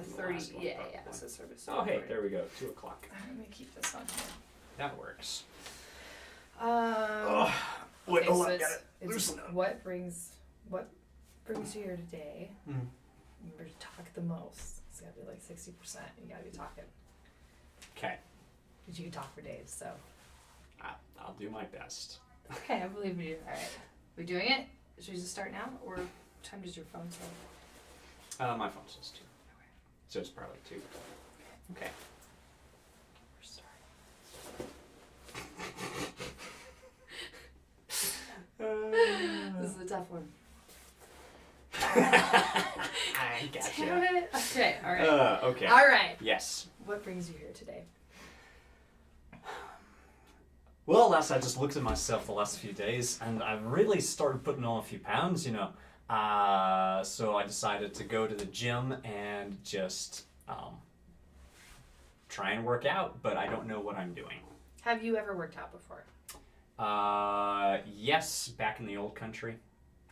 30. Yeah. So sort of. Oh, hey, there we go. 2 o'clock. Let me keep this on here. That works. Wait, hold on. It's what brings you here today. Remember to talk the most. It's gotta be like 60%. You gotta be talking. Okay. Because you can talk for days, so. I'll do my best. Okay, I believe in you. All right. We doing it? Should we just start now? Or what time does your phone say? My phone says 2. Okay. So it's probably 2. Okay. This is a tough one. I gotcha. Damn it. Okay, alright. Okay. Alright. Yes. What brings you here today? Well, lass, I just looked at myself the last few days, and I've really started putting on a few pounds, you know. So I decided to go to the gym and just try and work out, but I don't know what I'm doing. Have you ever worked out before? Yes, back in the old country.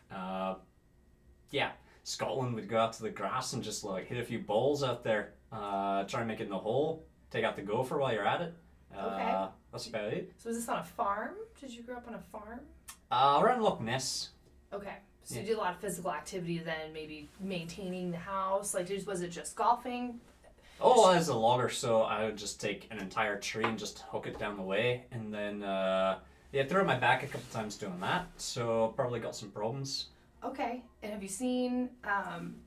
Yeah, Scotland would go out to the grass and just like hit a few balls out there, try and make it in the hole, take out the gopher while you're at it. Okay. That's about it. So is this on a farm? Did you grow up on a farm? Around Loch Ness. Okay. So Yeah. you did a lot of physical activity then, maybe maintaining the house. Like, was it just golfing? Oh, I was a logger, so I would just take an entire tree and just hook it down the way, and then yeah, throw my back a couple times doing that. So probably got some problems. Okay. And have you seen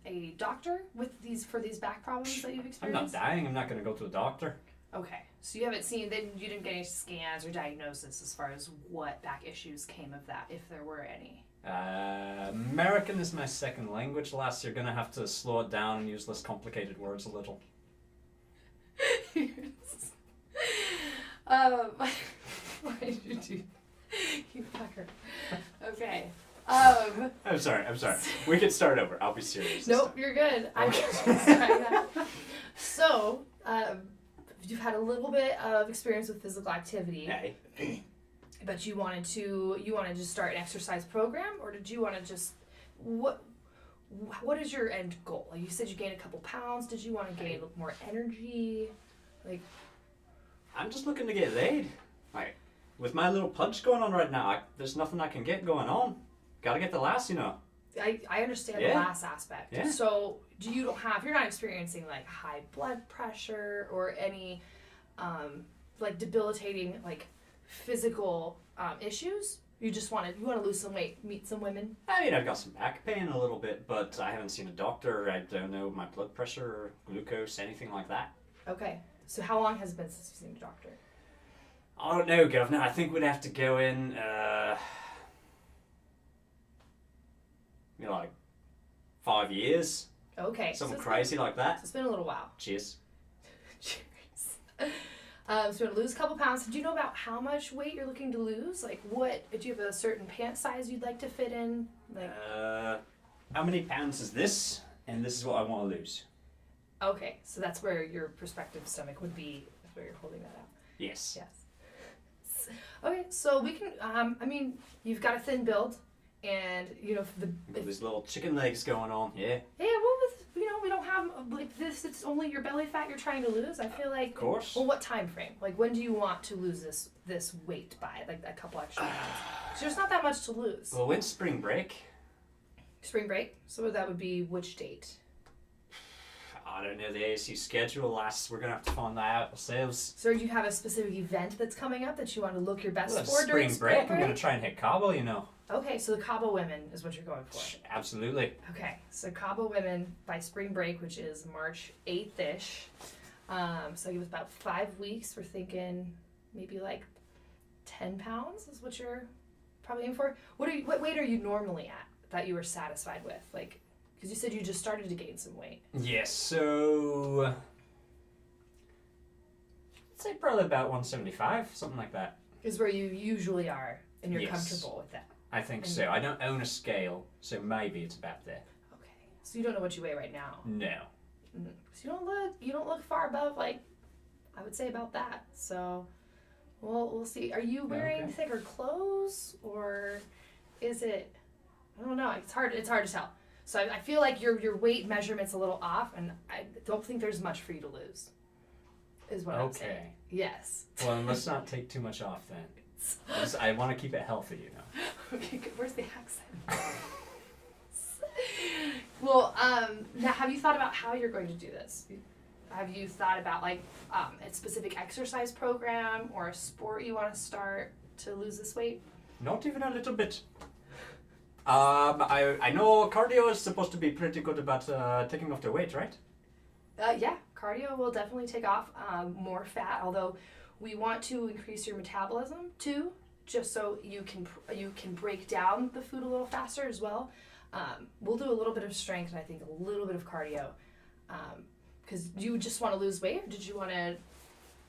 a doctor for these back problems that you've I'm not experienced? dying. I'm not going to go to a doctor. Okay. So you haven't seen, then you didn't get any scans or diagnosis as far as what back issues came of that, if there were any. American is my second language, lass. You're going to have to slow it down and use less complicated words a little. Why did you do you fucker. Okay. I'm sorry. We can start over. I'll be serious. Nope, you're good. I'm Okay. sorry. So, you've had a little bit of experience with physical activity. Hey. But you wanted to start an exercise program, or did you want to just what is your end goal? Like you said, you gained a couple pounds. Did you want to gain more energy? Like, I'm just looking to get laid. Like, with my little punch going on right now, there's nothing I can get going on. Gotta get the lass, you know. I understand the Yeah. last aspect. Yeah. So you're not experiencing like high blood pressure or any like debilitating like physical issues. You want to lose some weight, meet some women. I mean, I've got some back pain a little bit, but I haven't seen a doctor. I don't know my blood pressure or glucose, anything like that. Okay. So how long has it been since you've seen a doctor? I don't know, Governor. I think we'd have to go in, like 5 years. Okay. Something so crazy like that. It's been a little while. Cheers. Cheers. So to lose a couple pounds. Do you know about how much weight you're looking to lose? Like, do you have a certain pant size you'd like to fit in? Like, How many pounds is this? And this is what I want to lose. okay, so that's where your prospective stomach would be. That's where you're holding that out. Yes. Yes. Okay, so we can. I mean, you've got a thin build, and Got these little chicken legs going on. Yeah. Yeah, well, we don't have like this. It's only your belly fat you're trying to lose. I feel like. Of course. Well, what time frame? Like, when do you want to lose this weight by? Like a couple extra pounds. So there's not that much to lose. Well, when's spring break? Spring break. So that would be which date? I don't know the ASU schedule, lass. We're gonna have to find that out ourselves. So do you have a specific event that's coming up that you want to look your best Well, for during spring break. I'm gonna try and hit Cabo, you know. Okay, so the Cabo women is what you're going for. Absolutely. Okay, so Cabo women by spring break, which is March 8th-ish. So give us about 5 weeks. We're thinking maybe like 10 pounds is what you're probably aiming for. What weight are you normally at that you were satisfied with? Like, because you said you just started to gain some weight. Yes, so I'd say probably about 175, something like that. Is where you usually are, and you're Yes. comfortable with that. I think so. I don't own a scale, so maybe it's about there. Okay, so you don't know what you weigh right now. No. So you don't look far above, like, I would say about that. So, we'll see. Are you wearing thicker clothes, or is it? I don't know. It's hard to tell. So I feel like your weight measurement's a little off, and I don't think there's much for you to lose. Is what I'm saying. Okay. Yes. Well, let's not take too much off then. Because I want to keep it healthy, you know. Okay, good. Where's the accent? Well, now have you thought about how you're going to do this? Have you thought about like a specific exercise program or a sport you want to start to lose this weight? Not even a little bit. I know cardio is supposed to be pretty good about taking off the weight, right? Yeah, cardio will definitely take off more fat, although we want to increase your metabolism too, just so you can break down the food a little faster as well. We'll do a little bit of strength and I think a little bit of cardio. Because do you just want to lose weight, or did you want to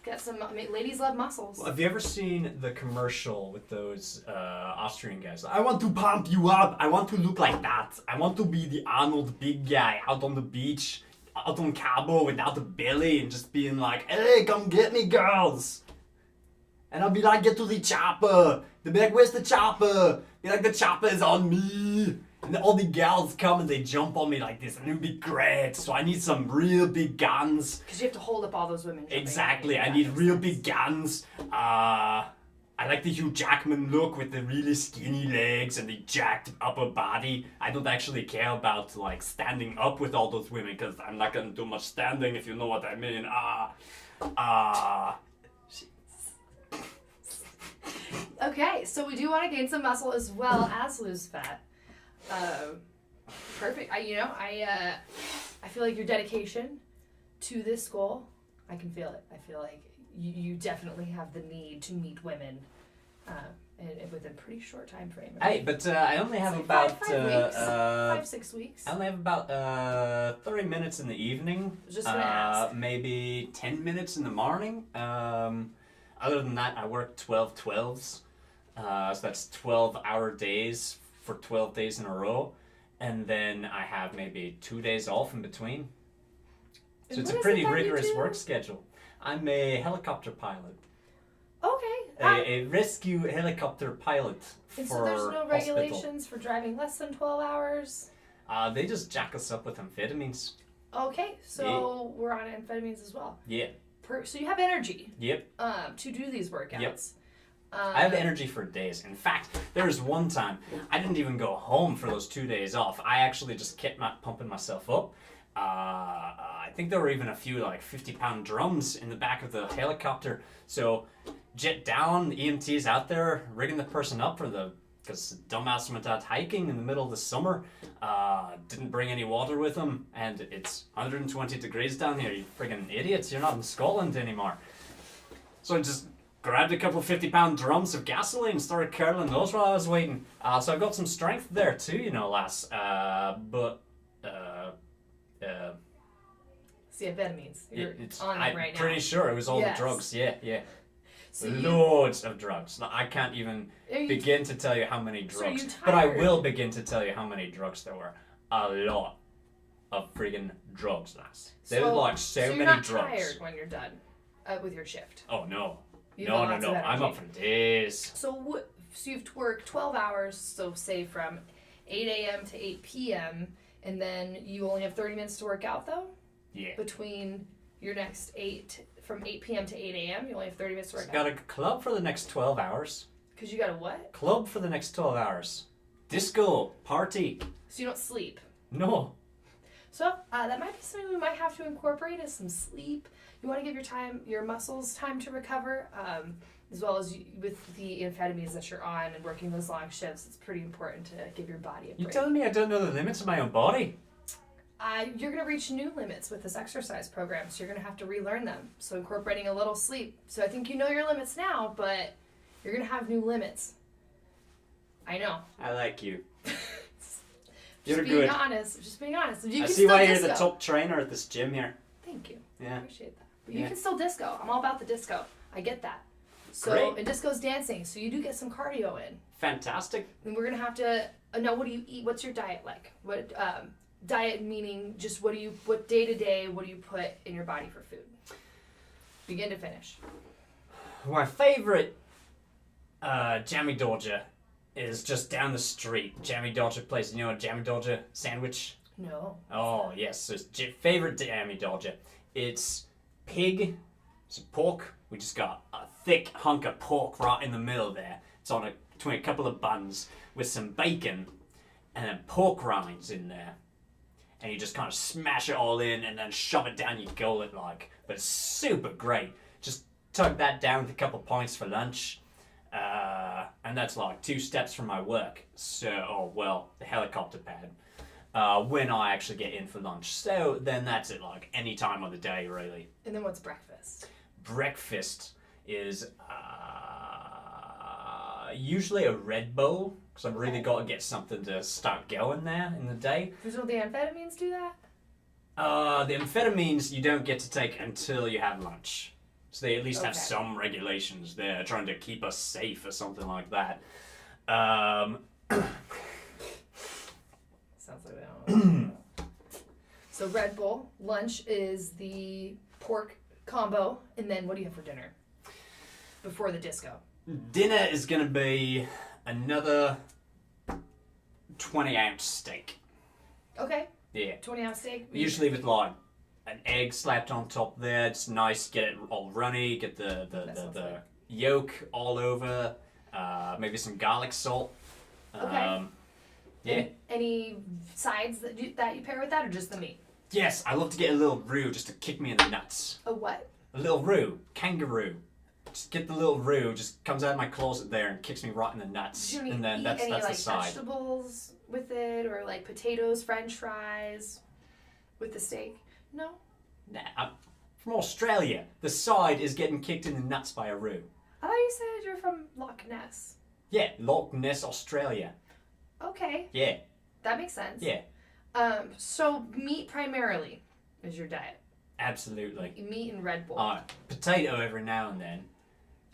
get some? Ladies love muscles. Well, have you ever seen the commercial with those Austrian guys? I want to pump you up. I want to look like that. I want to be the Arnold big guy out on the beach, out on Cabo without a belly and just being like, hey, come get me, girls. And I'll be like, get to the chopper. They'll be like, where's the chopper? Be like, the chopper is on me. And all the gals come and they jump on me like this, and it would be great. So I need some real big guns. Because you have to hold up all those women. Exactly, I need real big guns. I like the Hugh Jackman look with the really skinny legs and the jacked upper body. I don't actually care about like standing up with all those women because I'm not gonna do much standing, if you know what I mean. Okay, so we do want to gain some muscle as well as lose fat. Perfect. I feel like your dedication to this goal, I can feel it. I feel like you definitely have the need to meet women within a pretty short time frame. Hey, but I only have about 5-6 weeks. I only have about 30 minutes in the evening. Just gonna ask. Maybe 10 minutes in the morning. Other than that, I work 12/12s. So that's 12-hour days for 12 days in a row. And then I have maybe 2 days off in between. So it's a pretty rigorous work schedule. I'm a helicopter pilot. Okay. A rescue helicopter pilot for And so there's no hospital. regulations for driving less than 12 hours? They just jack us up with amphetamines. Okay, so we're on amphetamines as well. Yeah. So you have energy. Yep. To do these workouts. Yep. I have energy for days. In fact, there was one time I didn't even go home for those 2 days off. I actually just kept pumping myself up. I think there were even a few like 50-pound drums in the back of the helicopter. So jet down, the EMT's out there rigging the person up because the dumbass went out hiking in the middle of the summer. Didn't bring any water with him, and it's 120 degrees down here. You friggin' idiots! You're not in Scotland anymore. So I just grabbed a couple 50-pound drums of gasoline and started curling those while I was waiting. So I've got some strength there too, lass. It's the amphetamines. You're on I'm them right now. pretty sure it was all Yes. the drugs. Yeah. So Loads of drugs. Now, I can't even begin to tell you how many drugs. you But I tired? will begin to tell you how many drugs there were. A lot of friggin' drugs, lass. There was like so you're many not drugs. tired when you're done with your shift. Oh no. You've No. got lots of I'm up energy. for days. So you've worked 12 hours, so say from 8 a.m. to 8 p.m., and then you only have 30 minutes to work out, though? Yeah. Between your next from 8 p.m. to 8 a.m., you only have 30 minutes to work Got out. a club for the next 12 hours. Because you got a what? Club for the next 12 hours. Disco. Party. So you don't sleep. No. So that might be something we might have to incorporate is some sleep. You want to give your muscles time to recover, as well as with the amphetamines that you're on and working those long shifts. It's pretty important to give your body a break. You telling me I don't know the limits of my own body? You're going to reach new limits with this exercise program, so you're going to have to relearn them. So incorporating a little sleep. So I think you know your limits now, but you're going to have new limits. I know. I like you. Just You're being good. honest. Just being honest. You I can see still why you're disco. the top trainer at this gym here. Thank you. I Yeah. appreciate that. But you Yeah. can still disco. I'm all about the disco. I get that. So Great. and disco's dancing, so you do get some cardio in. Fantastic. And we're gonna have to know what do you eat? What's your diet like? What diet meaning just what day to day? What do you put in your body for food? Begin to finish. My favorite jammy Dorja is just down the street. Jammy Dodger place. You know a Jammy Dodger sandwich? No. Oh, yes. So it's favorite Jammy Dodger. It's pig, it's pork. We just got a thick hunk of pork right in the middle there. It's on between a couple of buns with some bacon and then pork rinds in there. And you just kind of smash it all in and then shove it down your gullet like. But it's super great. Just tug that down with a couple points for lunch. And that's like 2 steps from my work. So, the helicopter pad. When I actually get in for lunch. So then that's it, like any time of the day, really. And then what's breakfast? Breakfast is usually a Red Bull, because I've really got to get something to start going there in the day. Does all the amphetamines do that? The amphetamines you don't get to take until you have lunch. So they at least have some regulations there, trying to keep us safe or something like that. Sounds like they don't. So Red Bull, lunch is the pork combo, and then what do you have for dinner? Before the disco. Dinner is going to be another 20-ounce steak. Okay. Yeah. 20-ounce steak. Usually with like an egg slapped on top there. It's nice, get it all runny, get the yolk all over, maybe some garlic salt. Okay. Yeah. Any sides that you pair with that, or just the meat? Yes, I love to get a little roux just to kick me in the nuts. A what? A little roux. Kangaroo. Just get the little roux, just comes out of my closet there and kicks me right in the nuts. Do you and then eat that's any the like side. vegetables with it, or like potatoes, French fries with the steak? No? Nah, I'm from Australia. The side is getting kicked in the nuts by a roux. I thought you said you're from Loch Ness. Yeah, Loch Ness, Australia. Okay. Yeah. That makes sense. Yeah. So meat primarily is your diet. Absolutely. Meat and Red Bull. Potato every now and then.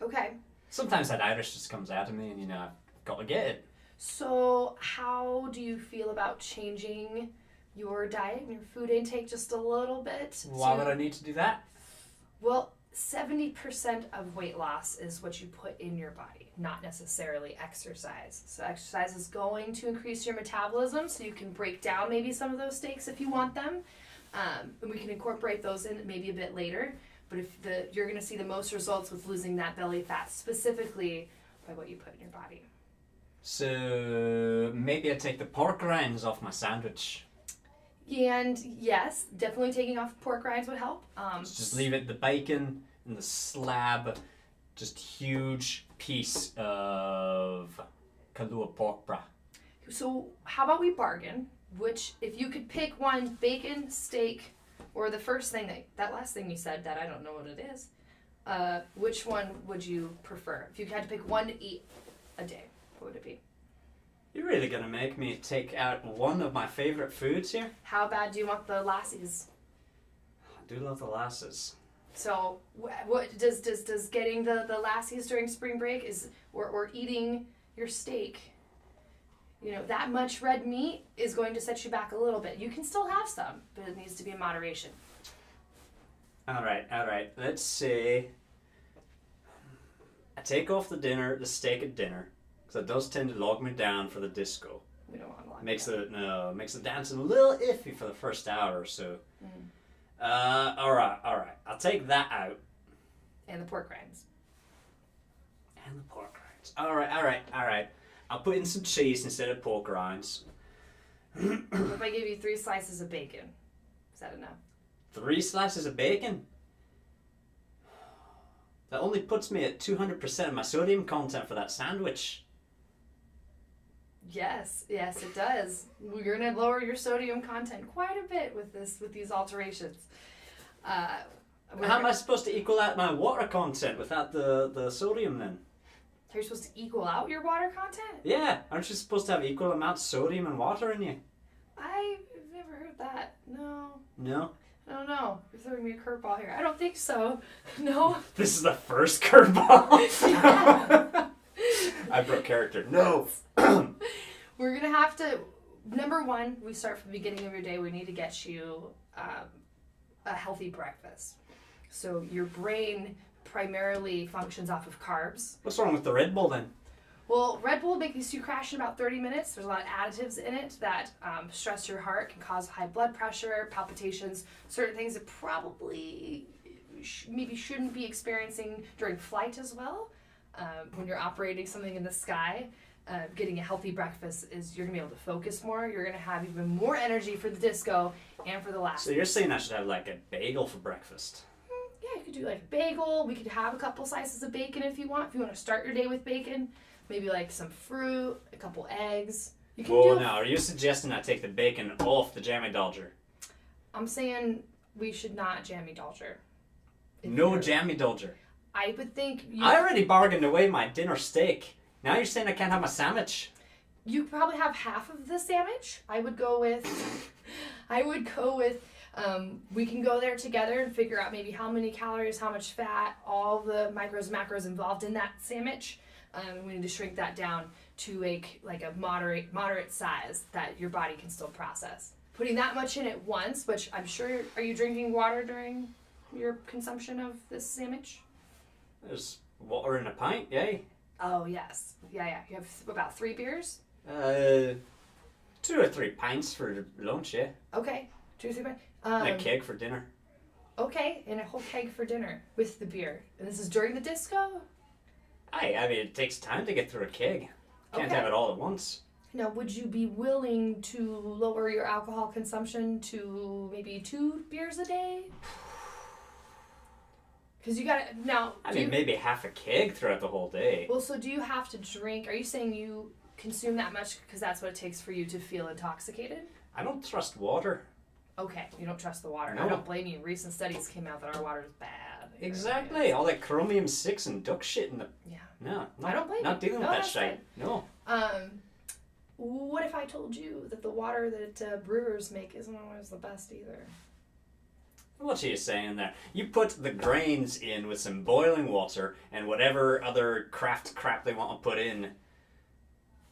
Okay. Sometimes that Irish just comes out of me and, I've got to get it. So how do you feel about changing your diet and your food intake just a little bit? Why would I need to do that? Well, 70% of weight loss is what you put in your body, not necessarily exercise. So exercise is going to increase your metabolism, so you can break down maybe some of those steaks if you want them. And we can incorporate those in maybe a bit later. But you're going to see the most results with losing that belly fat, specifically by what you put in your body. So maybe I take the pork rinds off my sandwich. And yes, definitely taking off pork rinds would help. Just leave it, the bacon and the slab, just huge piece of Kahlua pork bra. So how about we bargain? Which, if you could pick one, bacon, steak, or the first thing that last thing you said that I don't know what it is, which one would you prefer? If you had to pick one to eat a day, what would it be? You're really gonna make me take out one of my favorite foods here? How bad do you want the lassies? I do love the lasses. So, what does getting the lassies during spring break or eating your steak? That much red meat is going to set you back a little bit. You can still have some, but it needs to be in moderation. All right. Let's say I take off the steak at dinner, because it does tend to log me down for the disco. We don't want to log makes the dancing a little iffy for the first hour or so. All right. I'll take that out. And the pork rinds. All right. I'll put in some cheese instead of pork rinds. What if I give you 3 slices of bacon? Is that enough? 3 slices of bacon? That only puts me at 200% of my sodium content for that sandwich. Yes, it does. You're going to lower your sodium content quite a bit with these alterations. How am I supposed to equal out my water content without the sodium then? You're supposed to equal out your water content? Yeah, aren't you supposed to have equal amounts of sodium and water in you? I've never heard that. No? I don't know. You're throwing me a curveball here. I don't think so. No. This is the first curveball. I broke character. No. We're going to have to, number one, we start from the beginning of your day. We need to get you a healthy breakfast. So your brain primarily functions off of carbs. What's wrong with the Red Bull then? Well, Red Bull makes you crash in about 30 minutes. There's a lot of additives in it that stress your heart, can cause high blood pressure, palpitations, certain things that probably maybe shouldn't be experiencing during flight as well. When you're operating something in the sky, getting a healthy breakfast is you're going to be able to focus more. You're going to have even more energy for the disco and for the last. So you're saying I should have like a bagel for breakfast? Yeah, you could do like a bagel. We could have a couple slices of bacon if you want. If you want to start your day with bacon, maybe like some fruit, a couple eggs. You can Whoa, now, are you suggesting I take the bacon off the jammy dodger? I'm saying we should not jammy dodger. No jammy dodger. I would think I already bargained away my dinner steak. Now you're saying I can't have my sandwich? You probably have half of the sandwich. I would go with we can go there together and figure out maybe how many calories, how much fat, all the macros involved in that sandwich. We need to shrink that down to a moderate size that your body can still process. Putting that much in at once, which I'm sure, are you drinking water during your consumption of this sandwich? There's water in a pint, yay. Oh, yes. Yeah. You have about 3 beers? 2 or 3 pints for lunch, yeah. Okay. 2 or 3 pints. And a keg for dinner. Okay, and a whole keg for dinner with the beer. And this is during the disco? I mean, it takes time to get through a keg. Can't Okay. have it all at once. Now, would you be willing to lower your alcohol consumption to maybe 2 beers a day? Because you got to, now... I mean, maybe half a keg throughout the whole day. Well, so do you have to drink, are you saying you consume that much because that's what it takes for you to feel intoxicated? I don't trust water. Okay, you don't trust the water. No. I don't blame you. Recent studies came out that our water is bad. Exactly. All that chromium-6 and duck shit in the... Yeah. No. I don't blame you. Not dealing with No, that that's shit. No. What if I told you that the water that brewers make isn't always the best either? What are you saying there? You put the grains in with some boiling water and whatever other craft crap they want to put in.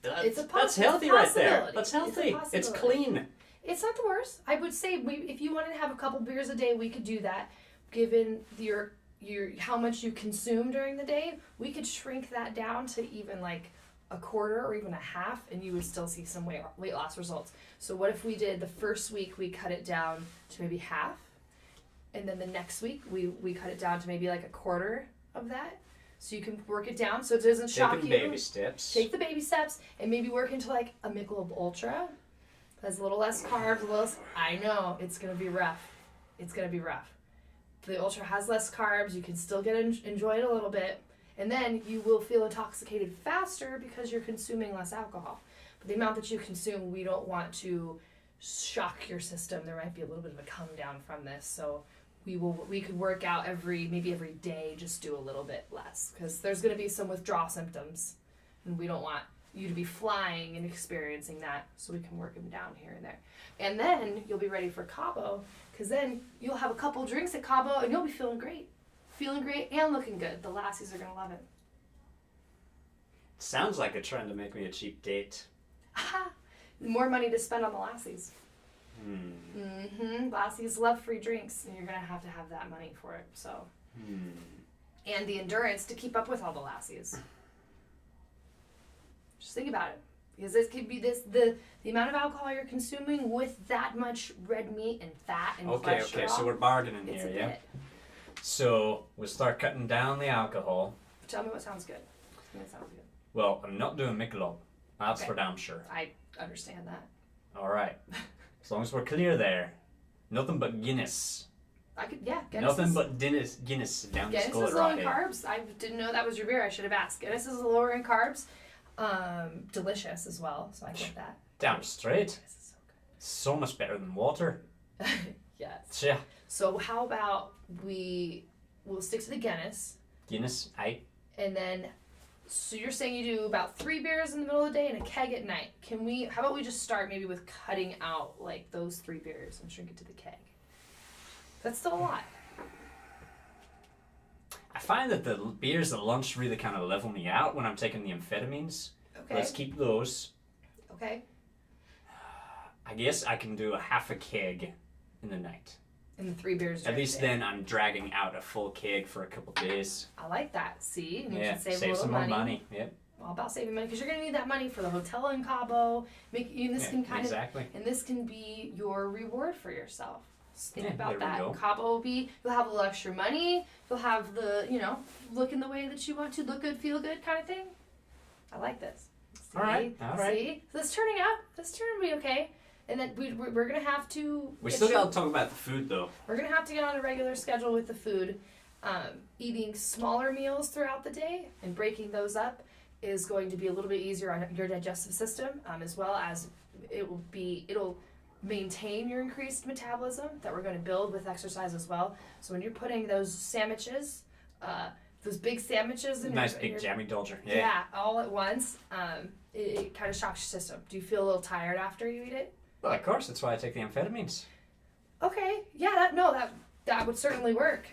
That's healthy right there. That's healthy. It's clean. It's not the worst. I would say if you wanted to have a couple beers a day, we could do that. Given your how much you consume during the day, we could shrink that down to even like a quarter or even a half, and you would still see some weight loss results. So what if we did the first week we cut it down to maybe half, and then the next week we cut it down to maybe like a quarter of that, so you can work it down so it doesn't shock you. Taking baby steps. Take the baby steps and maybe work into like a Michelob Ultra. Has a little less carbs, I know it's gonna be rough. It's gonna be rough. The Ultra has less carbs. You can still enjoy it a little bit, and then you will feel intoxicated faster because you're consuming less alcohol. But the amount that you consume, we don't want to shock your system. There might be a little bit of a come down from this, so we could work out maybe every day, just do a little bit less, because there's going to be some withdrawal symptoms, and we don't want you to be flying and experiencing that, so we can work them down here and there. And then you'll be ready for Cabo, because then you'll have a couple drinks at Cabo and you'll be feeling great and looking good. The lassies are going to love it. Sounds like they're trying to make me a cheap date. Aha! More money to spend on the lassies. Lassies love free drinks, and you're going to have that money for it. So, and the endurance to keep up with all the lassies. Just think about it, because this could be the amount of alcohol you're consuming with that much red meat and fat and cholesterol. Okay, so we're bargaining It's here, a yeah? bit. So we'll start cutting down the alcohol. Tell me what sounds good. Well, I'm not doing Michelob. That's for damn sure. I understand that. All right. As long as we're clear there. Nothing but Guinness. Guinness. Nothing but Guinness down the Guinness skull is low in carbs. I didn't know that was your beer. I should have asked. Guinness is lower in carbs. Delicious as well, so I get that. Damn straight. This is so good. So much better than water. Yes. Yeah. So how about we'll stick to the Guinness. Guinness, aye. And then, so you're saying you do about 3 beers in the middle of the day and a keg at night. How about we just start maybe with cutting out like those 3 beers and shrink it to the keg? That's still a lot. I find that the beers at lunch really kind of level me out when I'm taking the amphetamines. Okay. Let's keep those. Okay. I guess I can do a half a keg in the night. And the 3 beers. At least then I'm dragging out a full keg for a couple days. I like that. See? And you Yeah, can save a save little some money. more money. Yep. all about saving money because you're going to need that money for the hotel in Cabo. Exactly. And this can be your reward for yourself. Just think about there we that. go. Cabo will be, you'll have a little extra money. You'll have the, look in the way that you want to, look good, feel good kind of thing. I like this. See? All right. See? So it's turning out. It's turning to be okay. And then we're going to have to... We still got to talk about the food, though. We're going to have to get on a regular schedule with the food. Eating smaller meals throughout the day and breaking those up is going to be a little bit easier on your digestive system, as well as it'll maintain your increased metabolism that we're going to build with exercise as well. So when you're putting those sandwiches, those big sandwiches in nice your, big in your, jammy dodger. Yeah, all at once, it kind of shocks your system. Do you feel a little tired after you eat it? Well, of course, that's why I take the amphetamines. Okay, yeah, that would certainly work.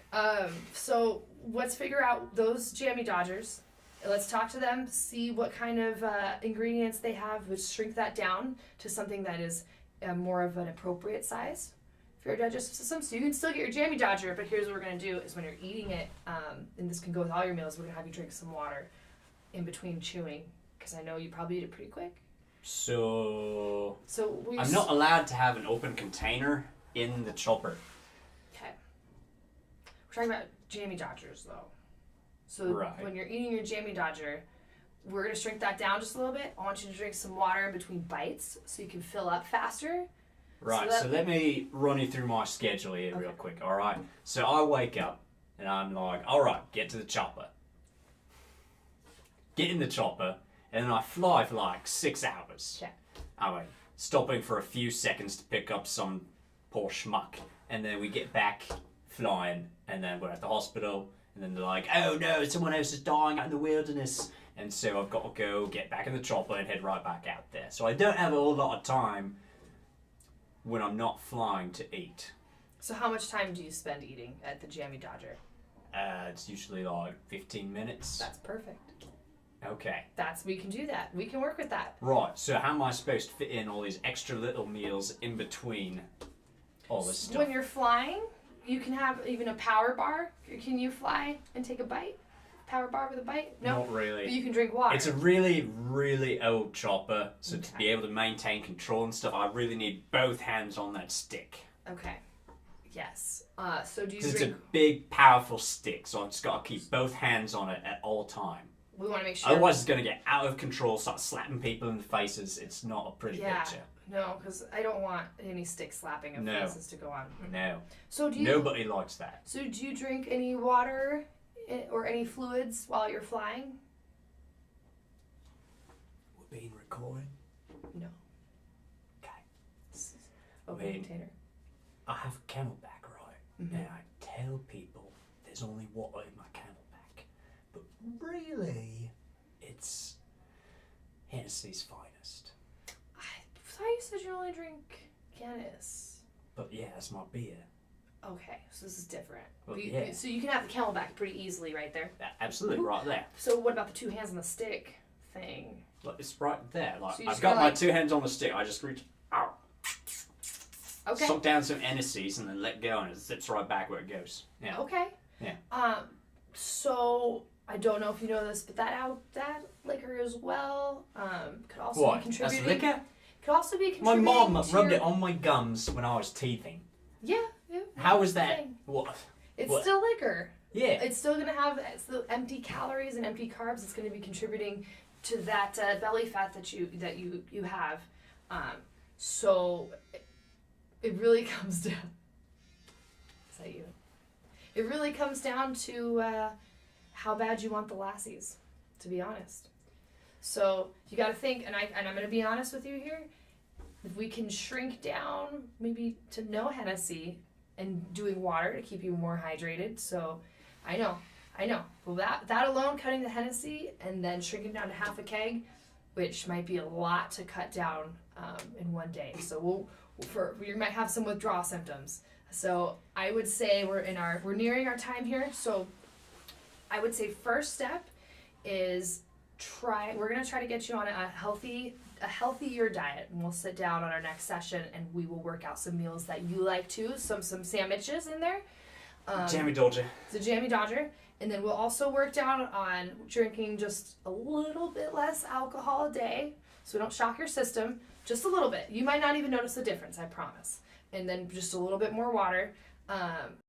So let's figure out those jammy dodgers. Let's talk to them, see what kind of ingredients they have, which shrink that down to something that is more of an appropriate size for your digestive system. So you can still get your jammy dodger, but here's what we're going to do is when you're eating it, and this can go with all your meals, we're going to have you drink some water in between chewing, because I know you probably eat it pretty quick. So I'm I'm not allowed to have an open container in the chopper. Okay. We're talking about jammy dodgers, though. So when you're eating your jammy dodger, we're going to shrink that down just a little bit. I want you to drink some water in between bites so you can fill up faster. Right, so let me run you through my schedule here real quick, all right? So I wake up and I'm like, all right, get to the chopper. Get in the chopper, and then I fly for like 6 hours. Okay. I mean, stopping for a few seconds to pick up some poor schmuck. And then we get back flying, and then we're at the hospital, and then they're like, oh no, someone else is dying out in the wilderness. And so I've got to go get back in the chopper and head right back out there. So I don't have a whole lot of time when I'm not flying to eat. So how much time do you spend eating at the jammy dodger? It's usually like 15 minutes. That's perfect. Okay. We can do that. We can work with that. Right, so how am I supposed to fit in all these extra little meals in between all this stuff? When you're flying, you can have even a power bar. Can you fly and take a bite? Power bar with a bite? No? Not really. But you can drink water. It's a really, really old chopper, so to be able to maintain control and stuff, I really need both hands on that stick. Okay. Yes. So do you Because drink... it's a big, powerful stick, so I've just got to keep both hands on it at all time. We want to make sure... Otherwise, it's going to get out of control, start slapping people in the faces. It's not a pretty picture. No, because I don't want any stick slapping of faces to go on. No. So do you... Nobody likes that. So do you drink any water or any fluids while you're flying? We're being recorded? No. Okay. Open container. I have a Camelback, right? Mm-hmm. And I tell people there's only water in my Camelback. But really, it's Hennessy's finest. I thought you said you only drink Guinness. But yeah, that's my beer. Okay, so this is different. Well, So you can have the Camelback pretty easily right there. Absolutely, right there. So what about the 2 hands on the stick thing? Like, it's right there. Like, So you I've just got go my like- 2 hands on the stick. I just reach out. Okay. Suck down some Hennessy's and then let go, and it zips right back where it goes. Yeah. Okay. Yeah. So I don't know if you know this, but that liquor as well could also What? be contributing. That's liquor? Could also be My contributing. mom to rubbed your... it on my gums when I was teething. Yeah. How was that? Thing. What? It's What? still liquor. Yeah. It's still gonna have the empty calories and empty carbs. It's gonna be contributing to that belly fat that you have. So it really comes down. Is that you? It really comes down to how bad you want the lassies, to be honest. So you got to think, and I'm going to be honest with you here. If we can shrink down maybe to no Hennessy and doing water to keep you more hydrated. So I know. Well, that alone, cutting the Hennessy and then shrinking down to half a keg, which might be a lot to cut down in one day. So you might have some withdrawal symptoms. So I would say we're nearing our time here. So I would say first step is we're gonna try to get you on a healthier diet, and we'll sit down on our next session and we will work out some meals that you like too, some sandwiches in there. Jammy Dodger. It's a Jammy Dodger. And then we'll also work down on drinking just a little bit less alcohol a day so we don't shock your system. Just a little bit. You might not even notice the difference, I promise. And then just a little bit more water.